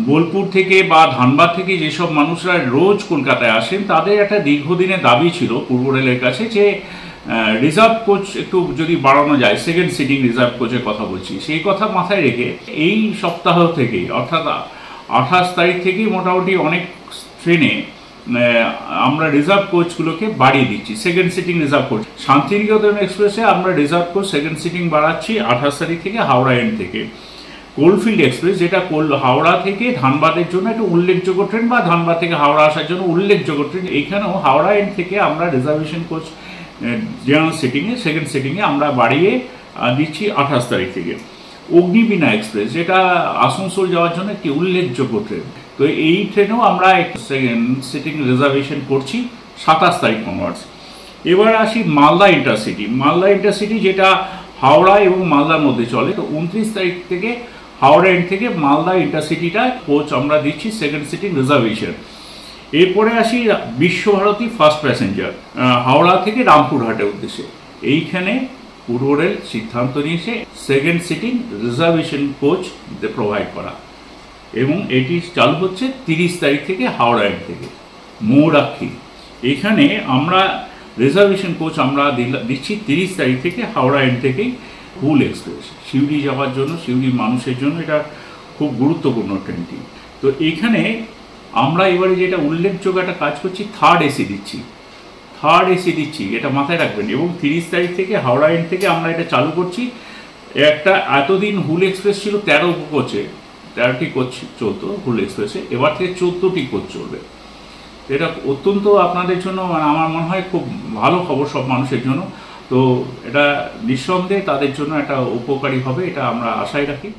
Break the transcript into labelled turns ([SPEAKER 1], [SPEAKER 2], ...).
[SPEAKER 1] বোলপুর থেকে বা ধানবাদ থেকে যেসব মানুষরা রোজ কলকাতায় আসেন তাদের একটা দীর্ঘদিনের দাবি ছিল পূর্ব রেলের কাছে যে রিজার্ভ কোচ একটু যদি বাড়ানো যায়, সেকেন্ড সিটিং রিজার্ভ কোচের কথা বলছি, সেই কথা মাথায় রেখে এই সপ্তাহ থেকেই অর্থাৎ 28 তারিখ থেকেই মোটামুটি অনেক ট্রেনে আমরা রিজার্ভ কোচগুলোকে বাড়িয়ে দিচ্ছি, second sitting reserve coach. Santiniketan এক্সপ্রেসে আমরা রিজার্ভ কোচ সেকেন্ড সিটিং বাড়াচ্ছি 28 তারিখ থেকে হাওড়া এন্ড থেকে। কোলফিল্ড এক্সপ্রেস, যেটা হাওড়া থেকে ধানবাদের জন্য একটা উল্লেখযোগ্য ট্রেন বা ধানবাদ থেকে হাওড়া আসার জন্য উল্লেখযোগ্য ট্রেন, এইখানেও হাওড়া এন্ড থেকে আমরা রিজার্ভেশন কোচ জেনারেল সিটিংয়ে সেকেন্ড সিটিংয়ে আমরা বাড়িয়ে দিচ্ছি 28 তারিখ থেকে। অগ্নিবীণা এক্সপ্রেস, যেটা আসানসোল যাওয়ার জন্য একটি উল্লেখযোগ্য ট্রেন, তো এই ট্রেনেও আমরা সেকেন্ড সিটিং রিজার্ভেশন করছি 27 তারিখ অনওয়ার্ডস। এবার আসি মালদা ইন্টারসিটি। মালদা ইন্টারসিটি যেটা হাওড়া এবং মালদার মধ্যে চলে, তো 29 তারিখ থেকে হাওড়া এন্ড থেকে মালদা ইন্টারসিটিটা কোচ আমরা দিচ্ছি সেকেন্ড সিটিং রিজার্ভেশন। এরপরে আসি বিশ্বভারতী ফার্স্ট প্যাসেঞ্জার হাওড়া থেকে রামপুরহাটের উদ্দেশ্যে। এইখানে পূর্ব রেল সিদ্ধান্ত নিয়েছে second sitting reservation coach provide করা, এবং এটি চালু হচ্ছে 30 তারিখ থেকে হাওড়া এন্ড থেকে। মৌরাক্ষী, এখানে আমরা রিজার্ভেশন কোচ আমরা দিচ্ছি 30 তারিখ থেকে হাওড়া এন্ড থেকেই। হুল এক্সপ্রেস, সিউড়ি যাওয়ার জন্য, সিউড়ির মানুষের জন্য এটা খুব গুরুত্বপূর্ণ ট্রেনটি। তো এখানে আমরা এবারে যেটা উল্লেখযোগ্য একটা কাজ করছি, থার্ড এসি দিচ্ছি, এটা মাথায় রাখবেন। এবং 30 তারিখ থেকে হাওড়া এন্ড থেকে আমরা এটা চালু করছি। একটা এতদিন হুল এক্সপ্রেস ছিল 13 কোচে, 13টি কোচ চলতো হুল এক্সপ্রেসে, এবার থেকে 14টি কোচ চলবে। এটা অত্যন্ত আপনাদের জন্য আমার মনে হয় খুব ভালো খবর সব মানুষের জন্য। তো এটা নিঃসন্দেহে তাদের জন্য একটা উপকারী হবে, এটা আমরা আশায় রাখি।